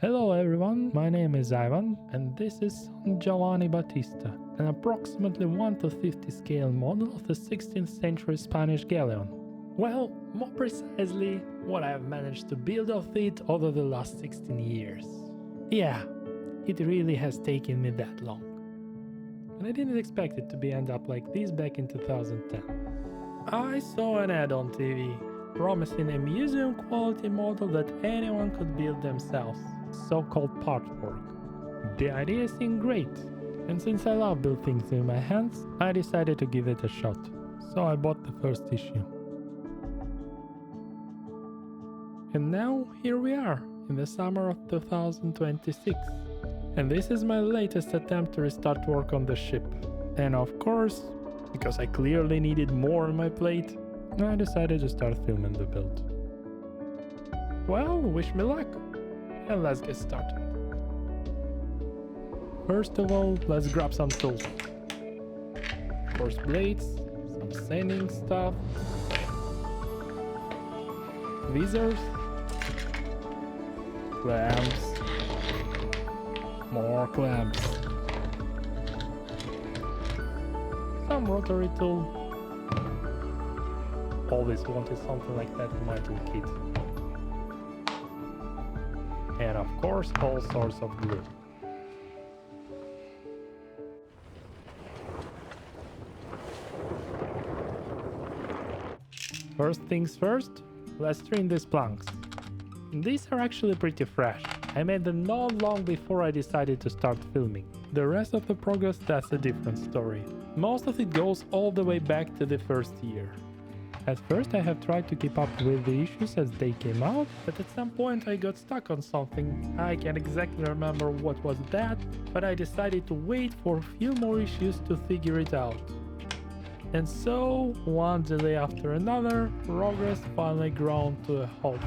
Hello everyone, my name is Ivan and this is San Giovanni Battista, an approximately 1:50 scale model of the 16th century Spanish galleon. Well, more precisely, what I have managed to build of it over the last 16 years. Yeah, it really has taken me that long. And I didn't expect it to end up like this back in 2010. I saw an ad on TV promising a museum quality model that anyone could build themselves, so-called partwork. The idea seemed great, and since I love building things in my hands, I decided to give it a shot. So I bought the first issue. And now here we are, in the summer of 2026. And this is my latest attempt to restart work on the ship. And of course, because I clearly needed more on my plate, I decided to start filming the build. Well, wish me luck, and let's get started. First of all, let's grab some tools. Of course, blades, some sanding stuff, tweezers, clamps, more clamps, some rotary tool. Always wanted something like that in my toolkit. And of course, all sorts of glue. First things first, let's trim these planks. These are actually pretty fresh. I made them not long before I decided to start filming. The rest of the progress, that's a different story. Most of it goes all the way back to the first year. At first I have tried to keep up with the issues as they came out, but at some point I got stuck on something. I can't exactly remember what was that, but I decided to wait for a few more issues to figure it out. And so, one delay after another, progress finally ground to a halt.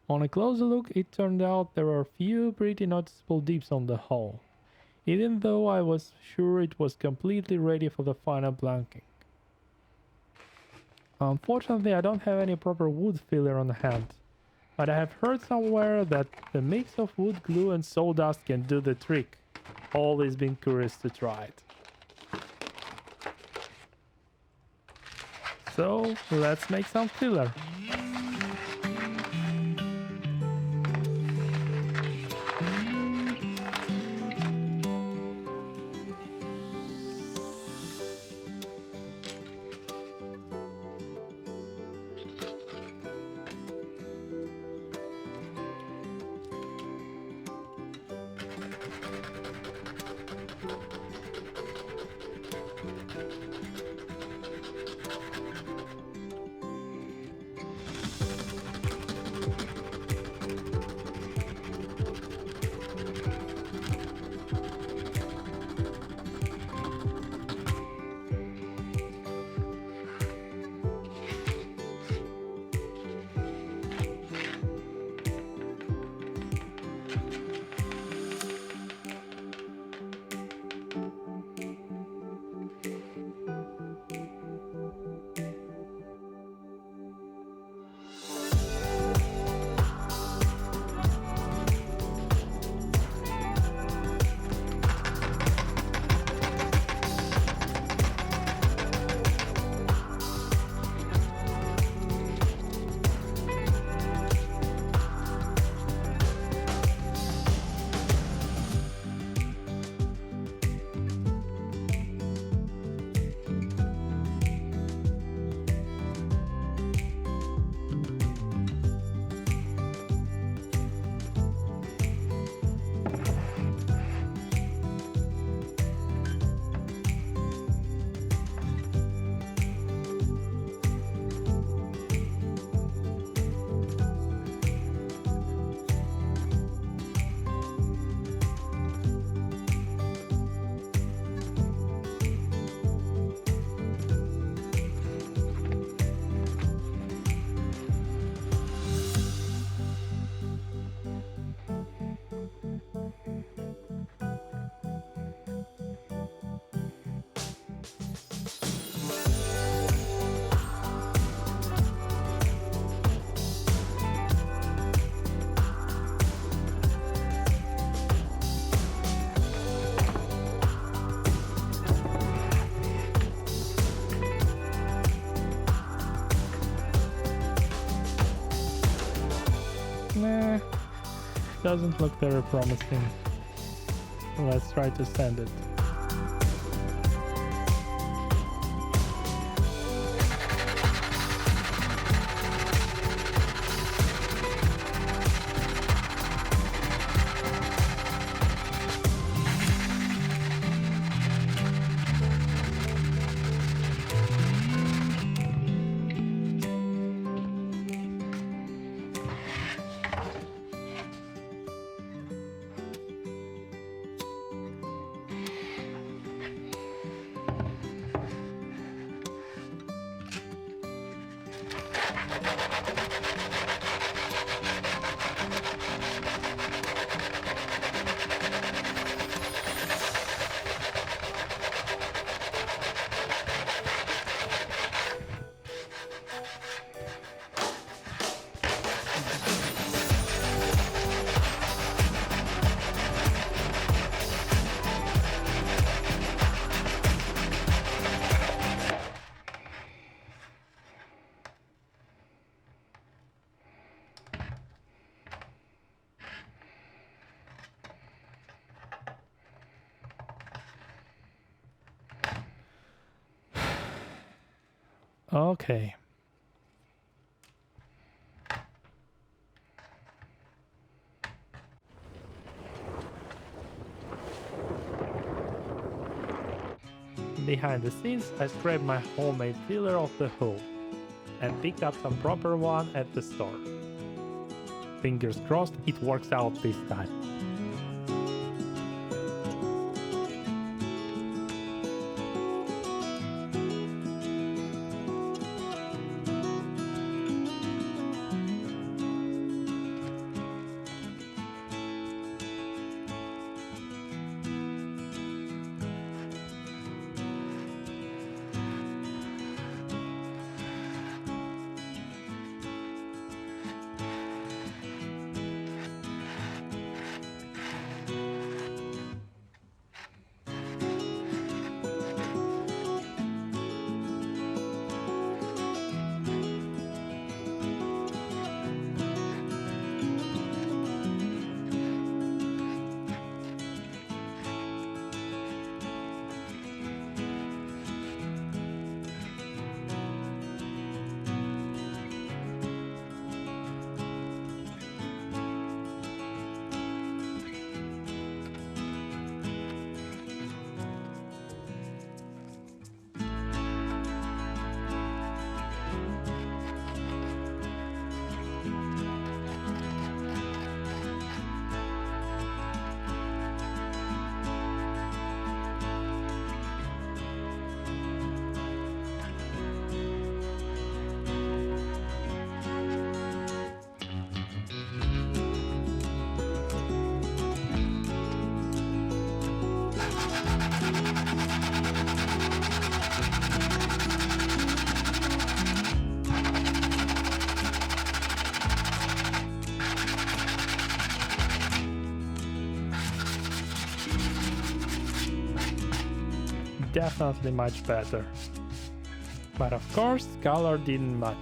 On a closer look, it turned out there were a few pretty noticeable dips on the hull, even though I was sure it was completely ready for the final blanking. Unfortunately, I don't have any proper wood filler on hand, but I have heard somewhere that the mix of wood glue and sawdust can do the trick. Always been curious to try it. So, let's make some filler. Nah, doesn't look very promising. Let's try to send it. Okay. Behind the scenes, I scraped my homemade filler off the hull and picked up some proper one at the store. Fingers crossed it works out this time. Definitely much better. But of course, color didn't match.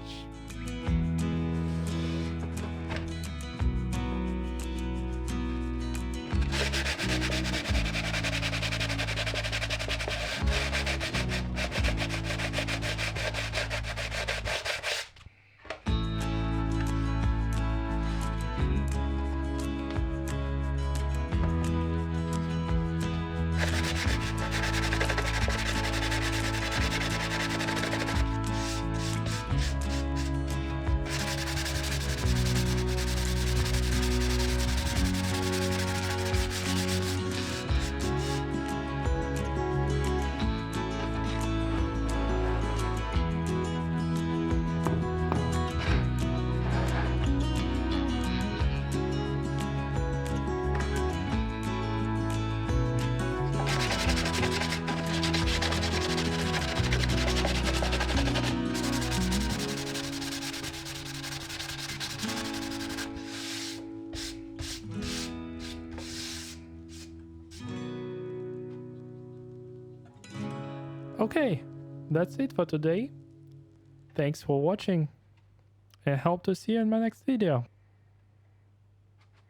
Okay, that's it for today. Thanks for watching and hope to see you in my next video.